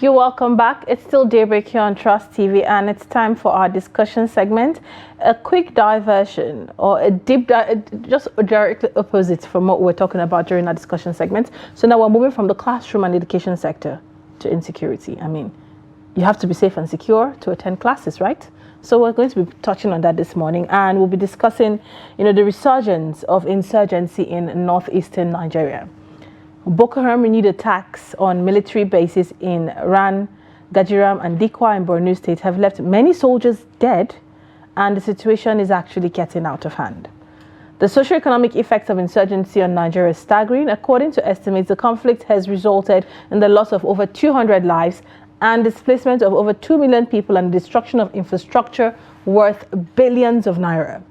You're welcome back. It's still Daybreak here on Trust TV, and it's time for our discussion segment. A quick diversion or a deep dive, just directly opposite from what we're talking about during our discussion segment. So now we're moving from the classroom and education sector to insecurity. I mean, you have to be safe and secure to attend classes, right? So we're going to be touching on that this morning, and we'll be discussing, the resurgence of insurgency in northeastern Nigeria. Boko Haram renewed attacks on military bases in Ran, Gajiram and Dikwa in Borno State have left many soldiers dead, and the situation is actually getting out of hand. The socio-economic effects of insurgency on Nigeria is staggering. According to estimates, the conflict has resulted in the loss of over 200 lives and displacement of over 2 million people and destruction of infrastructure worth billions of naira.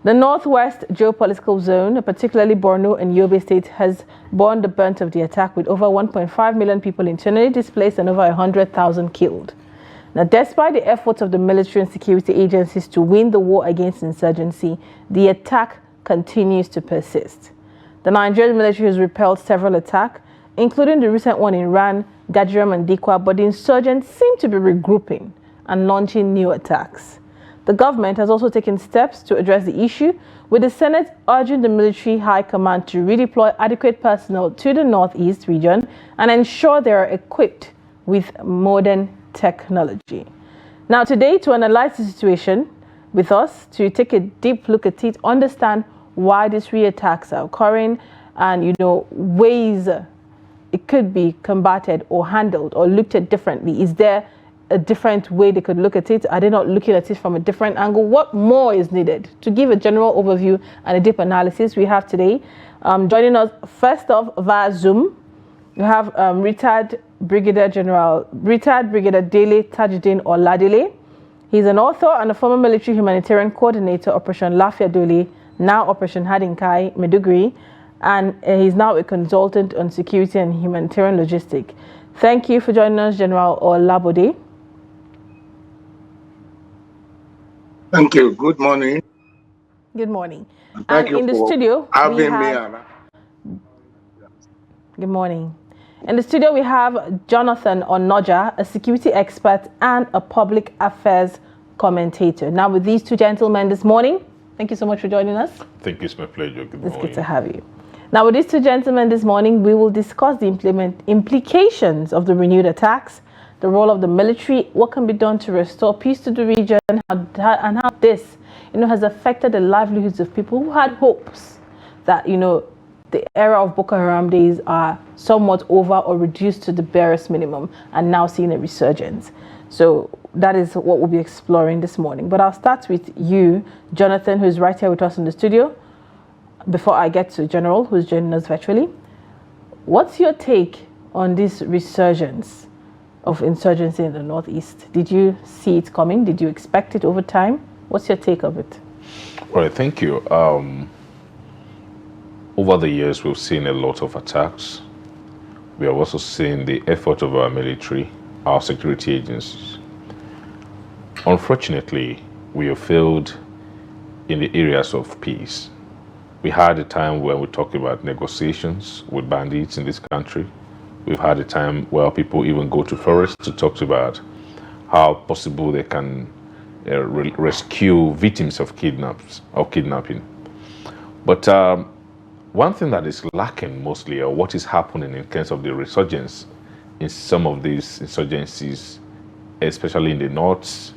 The northwest geopolitical zone, particularly Borno and Yobe State, has borne the brunt of the attack, with over 1.5 million people internally displaced and over 100,000 killed. Now, despite the efforts of the military and security agencies to win the war against insurgency, the attack continues to persist. The Nigerian military has repelled several attacks, including the recent one in Ran, Gajiram and Dikwa, but the insurgents seem to be regrouping and launching new attacks. The government has also taken steps to address the issue, with the Senate urging the military high command to redeploy adequate personnel to the northeast region and ensure they are equipped with modern technology. Now today, to analyze the situation with us, to take a deep look at it, understand why these re-attacks are occurring, and ways it could be combated or handled or looked at differently. Is there a different way they could look at it? Are they not looking at it from a different angle? What more is needed? To give a general overview and a deep analysis, we have today joining us first off via Zoom, we have retired Brigadier Dele Olabode. He's an author and a former military humanitarian coordinator, Operation Lafiya Dole, now Operation Hadinkai Meduguri, and he's now a consultant on security and humanitarian logistics. Thank you for joining us, General Olabode. Thank you. Good morning. Good morning. Thank you in the for studio, having me, Anna. Good morning. In the studio, we have Jonathan Onoja, a security expert and a public affairs commentator. Now, with these two gentlemen this morning, thank you so much for joining us. Thank you. It's my pleasure. Good morning. It's good to have you. Now, with these two gentlemen this morning, we will discuss the implications of the renewed attacks, the role of the military, what can be done to restore peace to the region, and how this, has affected the livelihoods of people who had hopes that, the era of Boko Haram days are somewhat over or reduced to the barest minimum, and now seeing a resurgence. So that is what we'll be exploring this morning. But I'll start with you, Jonathan, who's right here with us in the studio. Before I get to General, who's joining us virtually, what's your take on this resurgence of insurgency in the northeast? Did you see it coming? Did you expect it over time? What's your take of it? All right, thank you. Over the years, we've seen a lot of attacks. We have also seen the effort of our military, our security agencies. Unfortunately, we have failed in the areas of peace. We had a time when we talked about negotiations with bandits in this country. We've had a time where people even go to forests to talk about how possible they can rescue victims of kidnapping. But one thing that is lacking mostly, or what is happening in terms of the resurgence in some of these insurgencies, especially in the north,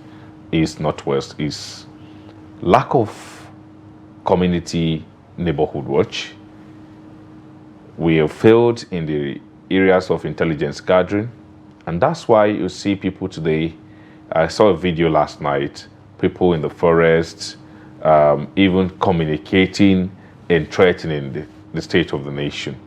east, northwest, is lack of community neighborhood watch. We have failed in the areas of intelligence gathering, and that's why you see people today. I saw a video last night, people in the forest even communicating and threatening the state of the nation.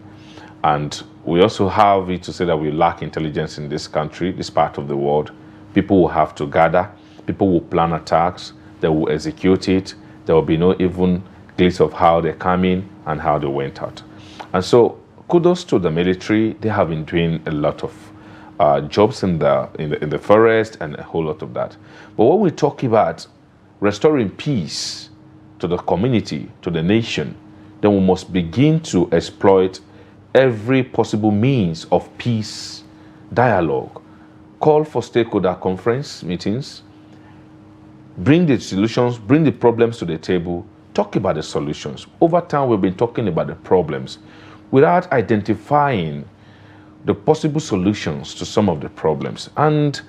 And we also have it to say that we lack intelligence in this country, this part of the world. People will have to gather, people will plan attacks, they will execute it, there will be no even glimpse of how they came in and how they went out. And so kudos to the military. They have been doing a lot of jobs in the forest and a whole lot of that. But when we talk about restoring peace to the community, to the nation, then we must begin to exploit every possible means of peace dialogue, call for stakeholder conference meetings, bring the solutions, bring the problems to the table, talk about the solutions. Over time, we've been talking about the problems without identifying the possible solutions to some of the problems. And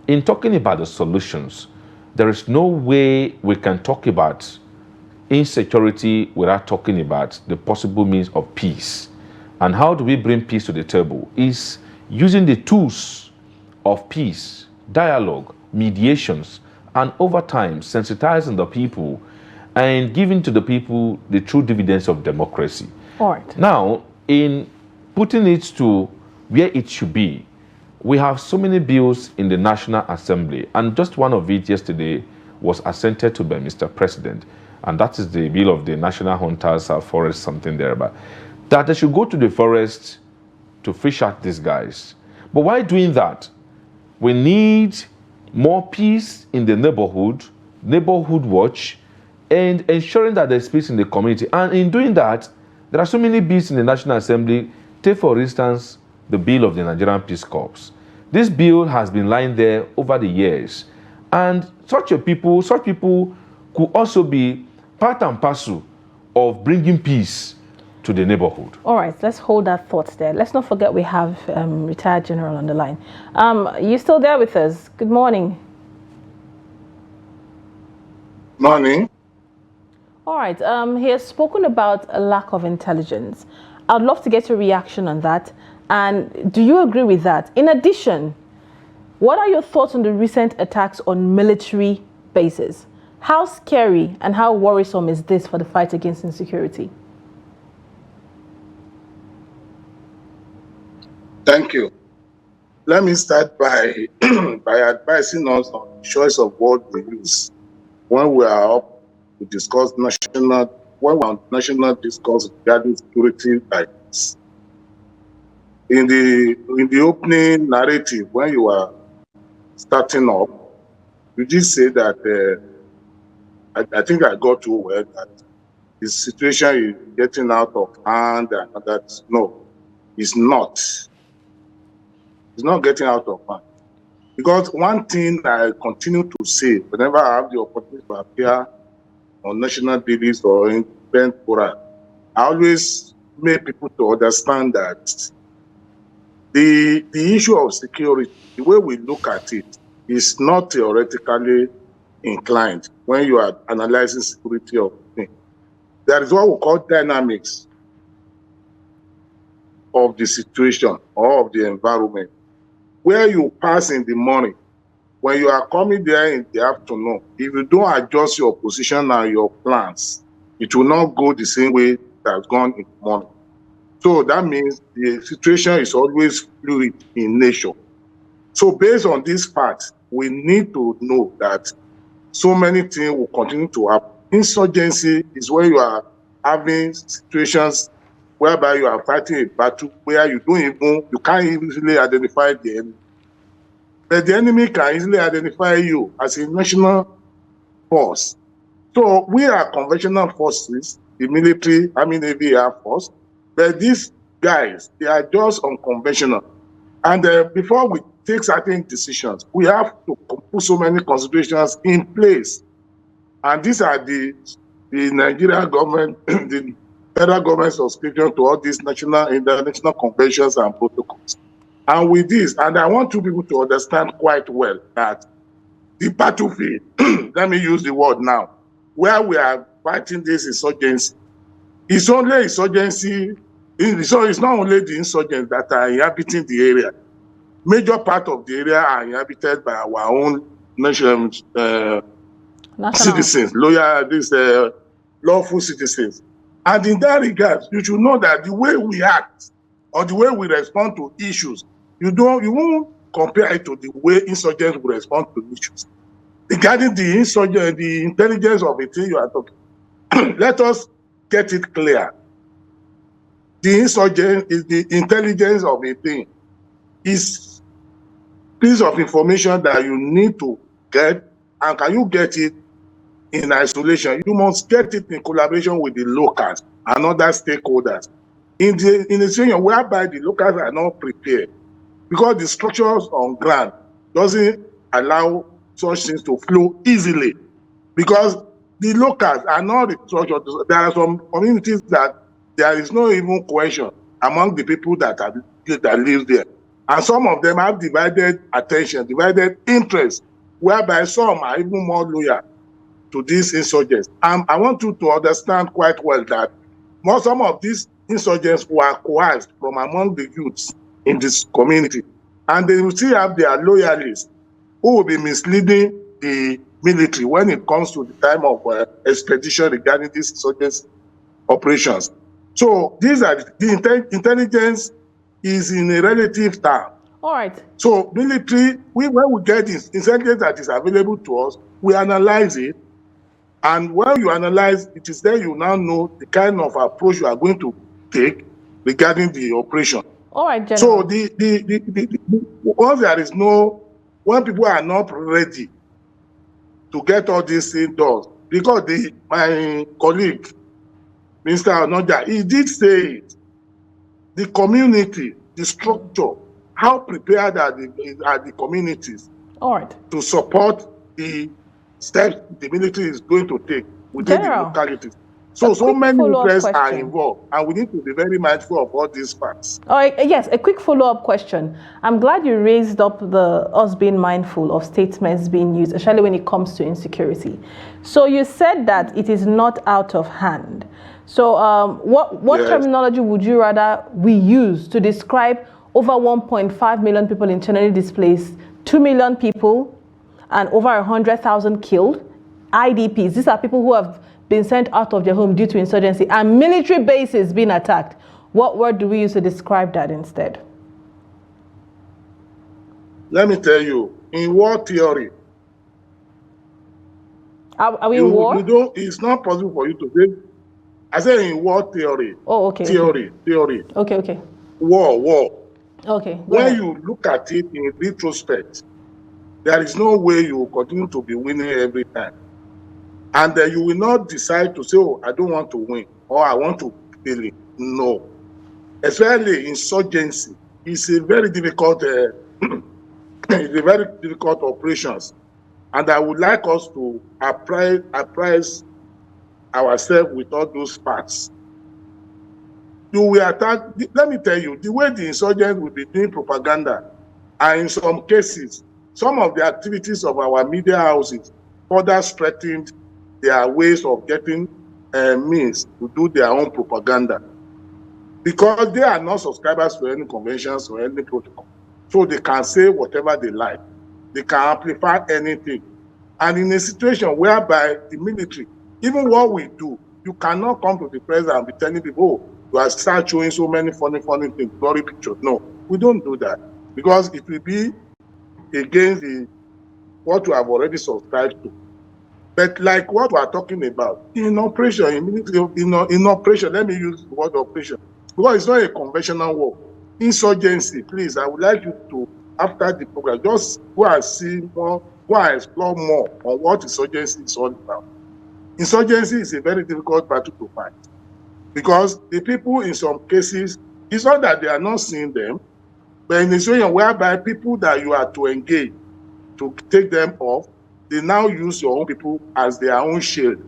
in talking about the solutions, there is no way we can talk about insecurity without talking about the possible means of peace. And how do we bring peace to the table? Is using the tools of peace, dialogue, mediations, and over time sensitizing the people and giving to the people the true dividends of democracy. All right. Now, in putting it to where it should be, we have so many bills in the National Assembly, and just one of it yesterday was assented to by Mr. President, and that is the bill of the National Hunters Forest, something there about that they should go to the forest to fish at these guys. But why doing that? We need more peace in the neighborhood watch, and ensuring that there's peace in the community. And in doing that, there are so many bills in the National Assembly. Take, for instance, the bill of the Nigerian Peace Corps. This bill has been lying there over the years. And such people could also be part and parcel of bringing peace to the neighborhood. All right, let's hold that thought there. Let's not forget we have retired general on the line. You still there with us? Good morning. Morning. All right, he has spoken about a lack of intelligence. I'd love to get your reaction on that. And do you agree with that? In addition, what are your thoughts on the recent attacks on military bases? How scary and how worrisome is this for the fight against insecurity? Thank you. Let me start by by advising us on the choice of word we use when we are up to discuss national discourse regarding security like this. In the opening narrative, when you are starting up, you did say that I think I got too well that the situation is getting out of hand and that no, it's not. It's not getting out of hand. Because one thing I continue to say whenever I have the opportunity to appear on national dailies or in event forum, I always make people to understand that the issue of security, the way we look at it, is not theoretically inclined when you are analyzing security of things. There is what we call dynamics of the situation or of the environment. Where you pass in the morning, when you are coming there in the afternoon, if you don't adjust your position and your plans, it will not go the same way that's gone in the morning. So that means the situation is always fluid in nature. So based on this fact, we need to know that so many things will continue to happen. Insurgency is where you are having situations whereby you are fighting a battle where you can't easily identify the enemy. But the enemy can easily identify you as a national force. So we are conventional forces, the military, Army, Navy, Air Force, but these guys, they are just unconventional. And before we take certain decisions, we have to put so many considerations in place. And these are the Nigerian government, the federal government subscription to all these international conventions and protocols. And with this, and I want two people to understand quite well that the battlefield, let me use the word now, where we are fighting this insurgency, it's only insurgency, it's not only the insurgents that are inhabiting the area. Major part of the area are inhabited by our own nation, citizens, lawful citizens. And in that regard, you should know that the way we act or the way we respond to issues, you won't compare it to the way insurgents will respond to issues. Regarding the intelligence of a thing you are talking, let us get it clear. The intelligence of a thing is piece of information that you need to get, and can you get it in isolation? You must get it in collaboration with the locals and other stakeholders. In a situation whereby the locals are not prepared, because the structures on ground doesn't allow such things to flow easily, because the locals are not structured. There are some communities that there is no even cohesion among the people that live there. And some of them have divided attention, divided interest, whereby some are even more loyal to these insurgents. I want you to understand quite well that some of these insurgents were coerced from among the youths in this community. And they will still have their loyalists who will be misleading the military when it comes to the time of expedition regarding these insurgency operations. So these are the intelligence is in a relative term. All right. So military, when we get this intelligence that is available to us, we analyze it. And when you analyze, it is there you now know the kind of approach you are going to take regarding the operation. All right, General. So once there is when people are not ready to get all these things done, because my colleague, Mr. Onoja, he did say it. The community, the structure, how prepared are the communities to support the steps the military is going to take within the localities. So many interests are involved, and we need to be very mindful of all these facts. Yes, a quick follow-up question. I'm glad you raised up us being mindful of statements being used, especially when it comes to insecurity. So you said that it is not out of hand. So what yes. terminology would you rather we use to describe over 1.5 million people internally displaced, 2 million people, and over 100,000 killed? IDPs, these are people who have been sent out of their home due to insurgency, and military bases being attacked. What word do we use to describe that instead? Let me tell you, in war theory, are we in war? It's not possible for you to say. I say in war theory. Oh, okay. Theory. Okay. War. Okay. When you look at it in retrospect, there is no way you will continue to be winning every time. And you will not decide to say, oh, I don't want to win, or I want to kill it. No. Especially insurgency. It's a very difficult, operations. And I would like us to apprise ourselves with all those facts. You will attack, let me tell you, the way the insurgents will be doing propaganda, and in some cases, some of the activities of our media houses further strengthened their ways of getting means to do their own propaganda, because they are not subscribers to any conventions or any protocol. So they can say whatever they like. They can amplify anything. And in a situation whereby the military, even what we do, you cannot come to the president and be telling people, oh, you are start showing so many funny things, glory pictures. No, we don't do that, because it will be against what you have already subscribed to. But like what we are talking about, in operation, in operation, let me use the word operation, because it's not a conventional war. Insurgency, please, I would like you to, after the program, just go and see more, go and explore more on what insurgency is all about. Insurgency is a very difficult battle to fight, because the people in some cases, it's not that they are not seeing them, but in a situation whereby people that you are to engage, to take them off, they now use your own people as their own shield.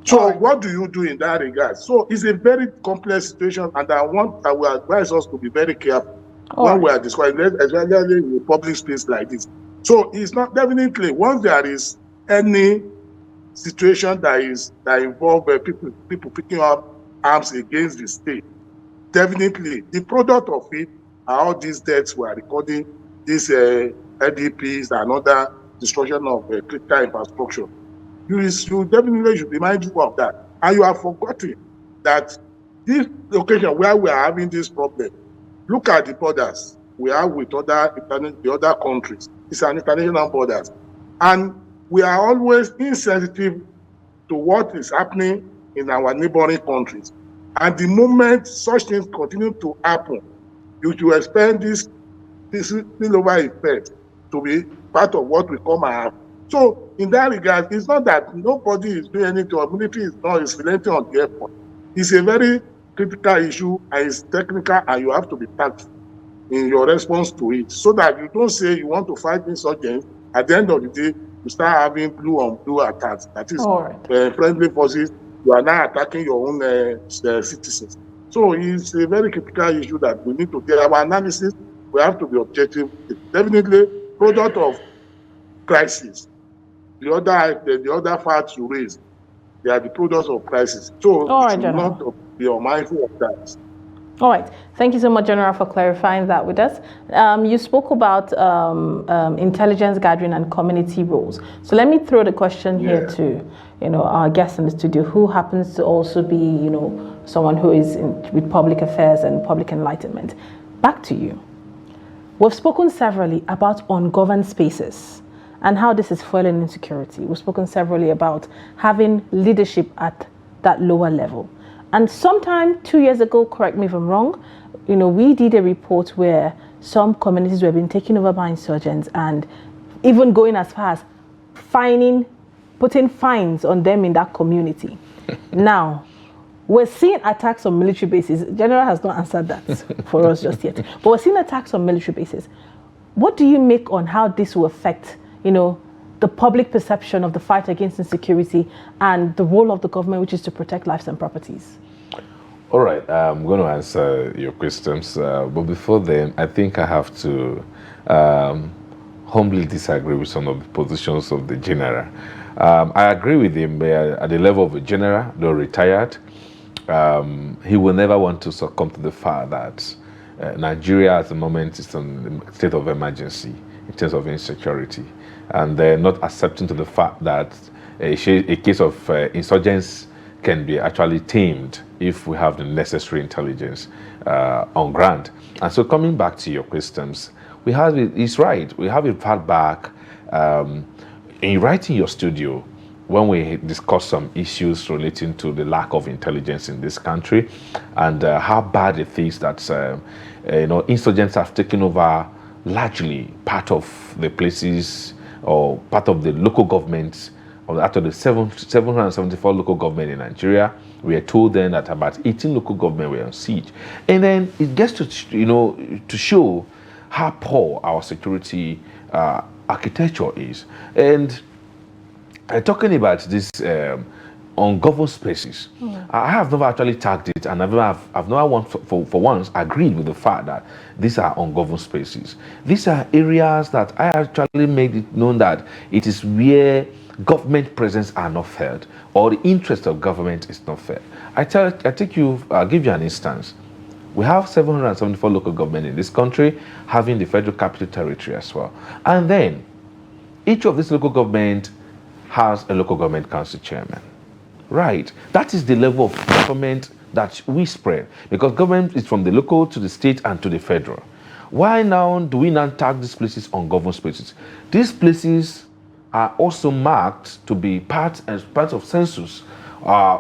So what do you do in that regard? So it's a very complex situation, and I will advise us to be very careful when we are describing, especially in a public space like this. So it's not definitely, once there is any situation that involves people picking up arms against the state, definitely the product of it are all these deaths we are recording, these LDPs and other destruction of critical infrastructure. You definitely should be mindful of that. And you have forgotten that this location where we are having this problem, look at the borders we have with the other countries. It's an international borders. And we are always insensitive to what is happening in our neighboring countries. And the moment such things continue to happen, you should expect this spillover effect to be part of what we come and have. So in that regard, it's not that nobody is doing anything, or military is relenting on the airport. It's a very critical issue, and it's technical, and you have to be tactful. in your response to it, so that you don't say you want to fight insurgents. At the end of the day, you start having blue on blue attacks. That is, All right. friendly forces, you are now attacking your own citizens. So it's a very critical issue that we need to get. Our analysis, we have to be objective. It's definitely product of crisis. The other facts you raised, they are the products of crisis. So All we right, should General. not be unmindful of that. All right. Thank you so much, General, for clarifying that with us. You spoke about intelligence gathering and community roles. So let me throw the question here to, our guest in the studio, who happens to also be, someone who is with public affairs and public enlightenment. Back to you. We've spoken severally about ungoverned spaces and how this is fueling insecurity. We've spoken severally about having leadership at that lower level. And sometime 2 years ago, correct me if I'm wrong, we did a report where some communities were being taken over by insurgents and even going as far as putting fines on them in that community. Now, we're seeing attacks on military bases. General has not answered that for us just yet. But we're seeing attacks on military bases. What do you make on how this will affect, the public perception of the fight against insecurity and the role of the government, which is to protect lives and properties? All right, I'm going to answer your questions. But before then, I think I have to humbly disagree with some of the positions of the general. I agree with him at the level of a general, though retired. He will never want to succumb to the fact that Nigeria at the moment is in a state of emergency in terms of insecurity. And they're not accepting to the fact that a case of insurgents can be actually tamed if we have the necessary intelligence on ground. And so coming back to your questions, he's right. We have it far back in writing your studio when we discuss some issues relating to the lack of intelligence in this country and how bad it is that insurgents have taken over largely part of the places or part of the local governments, or out of the 774 local government in Nigeria. We are told then that about 18 local government were on siege. And then it gets to, to show how poor our security architecture is. And talking about this ungoverned spaces, I have never actually tagged it, and I've never for once agreed with the fact that these are ungoverned spaces. These are areas that I actually made it known that it is where government presence are not felt, or the interest of government is not felt. I'll give you an instance. We have 774 local government in this country, having the Federal Capital Territory as well. And then each of these local government has a local government council chairman. Right. That is the level of government that we spread, because government is from the local to the state and to the federal. Why now do we not tag these places ungoverned spaces? These places are also marked to be part of census.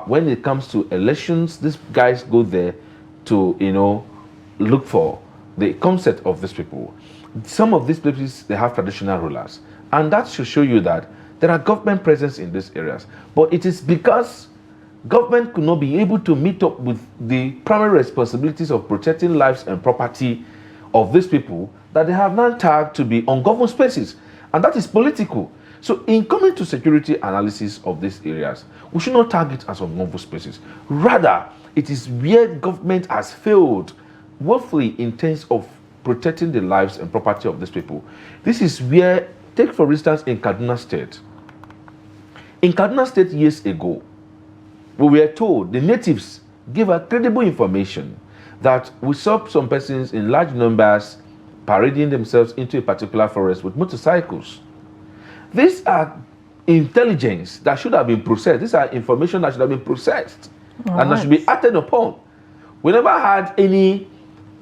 When it comes to elections, these guys go there to look for the concept of these people. Some of these places, they have traditional rulers, and that should show you that there are government presence in these areas, but it is because government could not be able to meet up with the primary responsibilities of protecting lives and property of these people that they have now tagged to be ungoverned spaces, and that is political. So in coming to security analysis of these areas, we should not tag it as ungoverned spaces. Rather, it is where government has failed woefully in terms of protecting the lives and property of these people. This is where, take for instance, in Kaduna State. In Kaduna State years ago, we were told, the natives gave us credible information that we saw some persons in large numbers parading themselves into a particular forest with motorcycles. These are intelligence that should have been processed. These are information that should have been processed and that should be acted upon. We never had any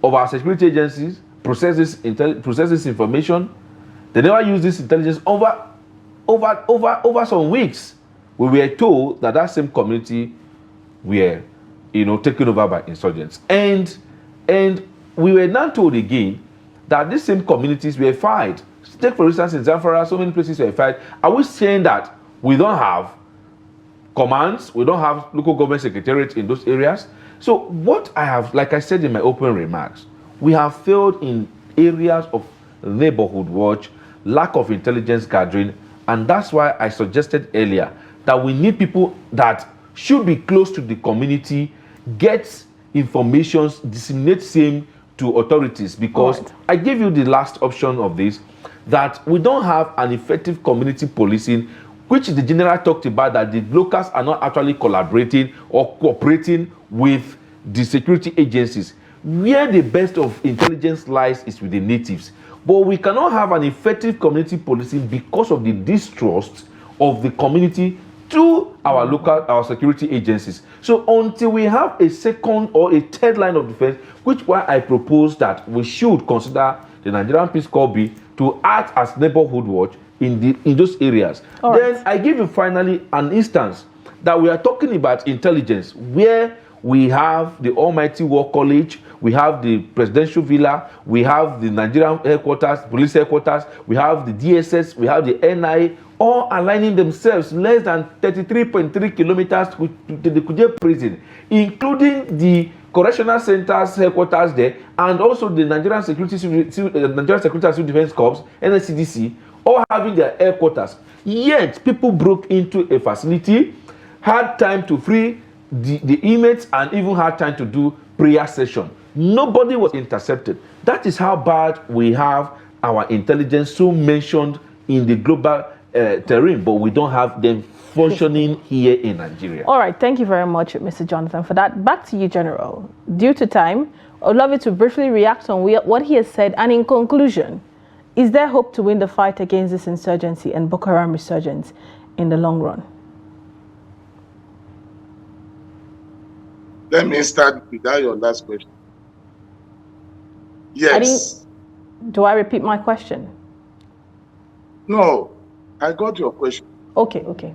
of our security agencies process this information. They never use this intelligence over some weeks. We were told that that same community were, taken over by insurgents, and we were now told again that these same communities were fired. Take for instance in Zamfara, so many places were fired. Are we saying that we don't have commands, we don't have local government secretariats in those areas? So what I have, like I said in my opening remarks, we have failed in areas of neighborhood watch, lack of intelligence gathering, and that's why I suggested earlier that we need people that should be close to the community, get information, disseminate same to authorities, because I gave you the last option of this, that we don't have an effective community policing, which the general talked about, that the locals are not actually collaborating or cooperating with the security agencies. Where the best of intelligence lies is with the natives. But we cannot have an effective community policing because of the distrust of the community to our security agencies. So until we have a second or a third line of defense, which why I propose that we should consider the Nigerian Peace Corps B to act as neighborhood watch in those areas. Then I give you finally an instance that we are talking about intelligence, where we have the Almighty War College, we have the Presidential Villa, we have the Nigerian headquarters, police headquarters, we have the DSS, we have the NIA, all aligning themselves less than 33.3 kilometers to the Kuje prison, including the correctional centers headquarters there, and also the Nigerian Security Civil Defense Corps, NSCDC, all having their headquarters. Yet people broke into a facility, had time to free the inmates, and even had time to do prayer session. Nobody was intercepted. That is how bad we have our intelligence, so mentioned in the global terrain, but we don't have them functioning here in Nigeria. All right, thank you very much, Mr. Jonathan, for that. Back to you, General. Due to time, I'd love you to briefly react on what he has said, and in conclusion, is there hope to win the fight against this insurgency and Boko Haram resurgence in the long run? Let me start with that, your last question. Yes. Do I repeat my question? No, I got your question. Okay.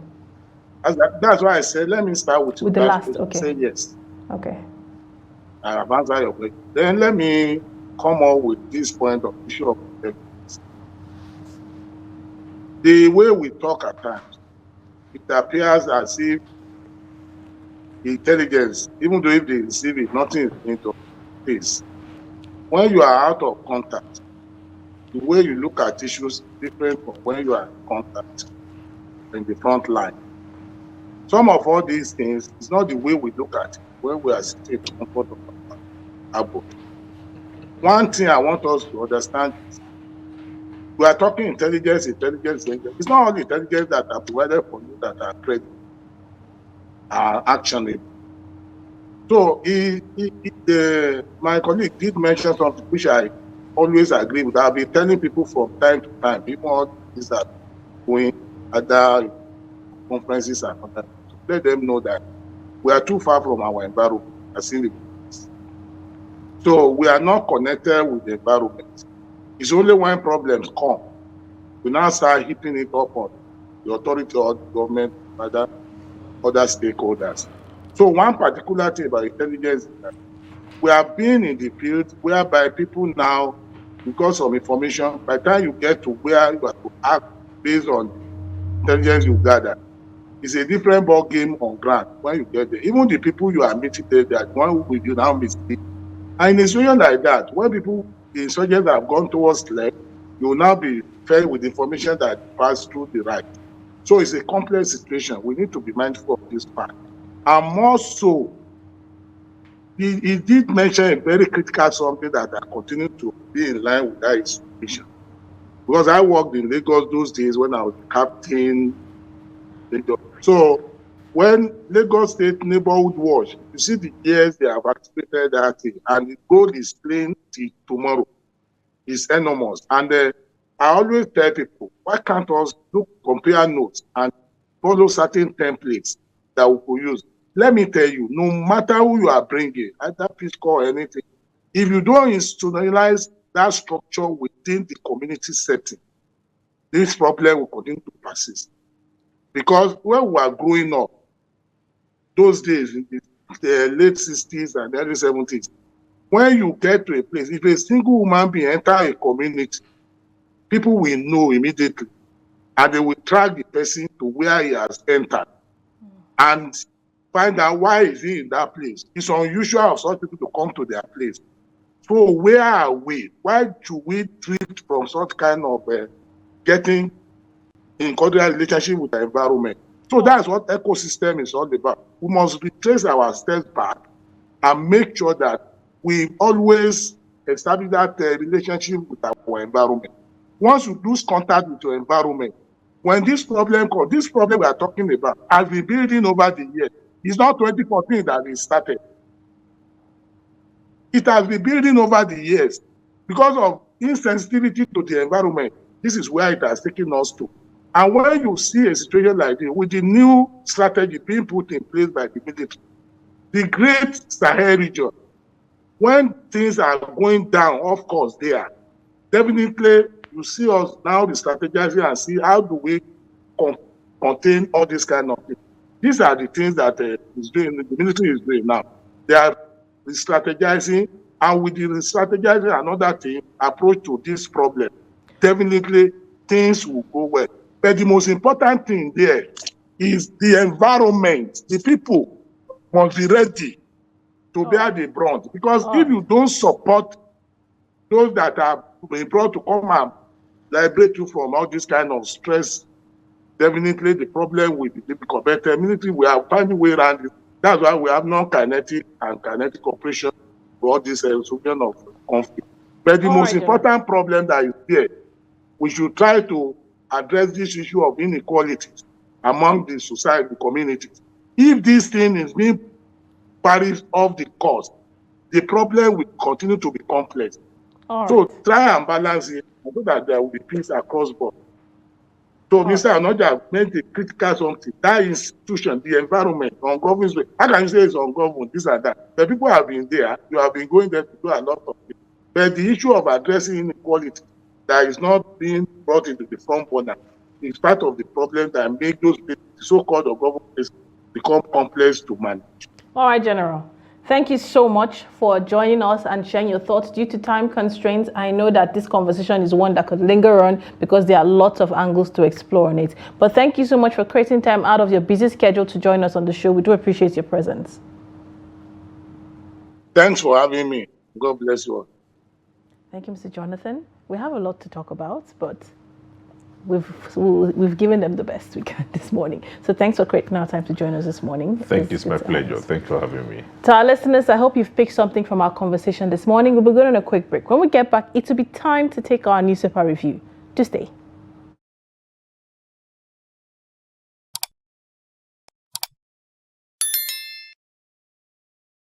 That's why I said, let me start with the last question. Okay. Say yes. Okay. I have answered your question. Then let me come up with this point of issue of intelligence. The way we talk at times, it appears as if intelligence, even though if they receive it, nothing is going to face. When you are out of contact, the way you look at issues is different from when you are in contact in the front line. Some of all these things is not the way we look at it when we are sitting in the comfort of our abode. One thing I want us to understand is we are talking intelligence. It's not only intelligence that are provided for you that are credible, are actionable. So my colleague did mention something which I always agree with. I'll be telling people from time to time, even all these that going other conferences and other, to let them know that we are too far from our environment. So we are not connected with the environment. It's only when problems come, we now start hitting it up on the authority or the government, other stakeholders. So one particular thing about intelligence is that we have been in the field whereby people now, because of information, by the time you get to where you have to act based on intelligence you gather, it's a different ball game on ground when you get there. Even the people you are meeting there, that one who will now meet. And in a situation like that, when people, the insurgents have gone towards left, you will now be fed with information that pass through the right. So it's a complex situation. We need to be mindful of this part. And more so, he did mention a very critical something that I continue to be in line with that institution. Because I worked in Lagos those days when I was captain. So when Lagos State Neighborhood Watch, you see the years they have activated that thing, and the goal is plain till tomorrow. It's enormous. And I always tell people, why can't us compare notes and follow certain templates that we could use? Let me tell you, no matter who you are bringing, either Peace Corps or anything, if you don't institutionalize that structure within the community setting, this problem will continue to persist. Because when we were growing up, those days, in the late 60s and early 70s, when you get to a place, if a single woman being enter a community, people will know immediately, and they will track the person to where he has entered and find out why is he in that place. It's unusual for such people to come to their place. So where are we? Why should we drift from such kind of getting in cordial relationship with the environment? So that's what ecosystem is all about. We must retrace our steps back and make sure that we always establish that relationship with our environment. Once you lose contact with your environment, when this problem comes, this problem we are talking about has been building over the years. It's not 2014 that it started. It has been building over the years because of insensitivity to the environment. This is where it has taken us to. And when you see a situation like this, with the new strategy being put in place by the military, the great Sahel region, when things are going down, of course, there, definitely you see us now the strategizing and see how do we contain all this kind of things. These are the things that the military is doing now. They are strategizing, and with the strategizing another thing, approach to this problem, definitely things will go well. But the most important thing there is the environment. The people must be ready to bear the brunt. Because if you don't support those that are being brought to come and liberate you from all this kind of stress, definitely the problem will be difficult. But the military, we are finding a way around it. That's why we have non-kinetic and kinetic operation for all this solution of conflict. But the most important problem that is there, we should try to address this issue of inequalities among the society, the communities. If this thing is being carried off the course, the problem will continue to be complex. So try and balance it so that there will be peace across board. So Mr. Onoja made a critical something. That institution, the environment, ungoverned, how can you say it's ungoverned, this and that? The people have been there, you have been going there to do a lot of things. But the issue of addressing inequality that is not being brought into the front border is part of the problem that make those so-called ungoverned places become complex to manage. All right, General. Thank you so much for joining us and sharing your thoughts. Due to time constraints, I know that this conversation is one that could linger on because there are lots of angles to explore on it. But thank you so much for creating time out of your busy schedule to join us on the show. We do appreciate your presence. Thanks for having me. God bless you all. Thank you, Mr. Jonathan. We have a lot to talk about, but we've given them the best we can this morning. So thanks for creating our time to join us this morning. Thank you. It's my pleasure. Thanks for having me. To our listeners, I hope you've picked something from our conversation this morning. We'll be going on a quick break. When we get back, it will be time to take our newspaper review. Do stay.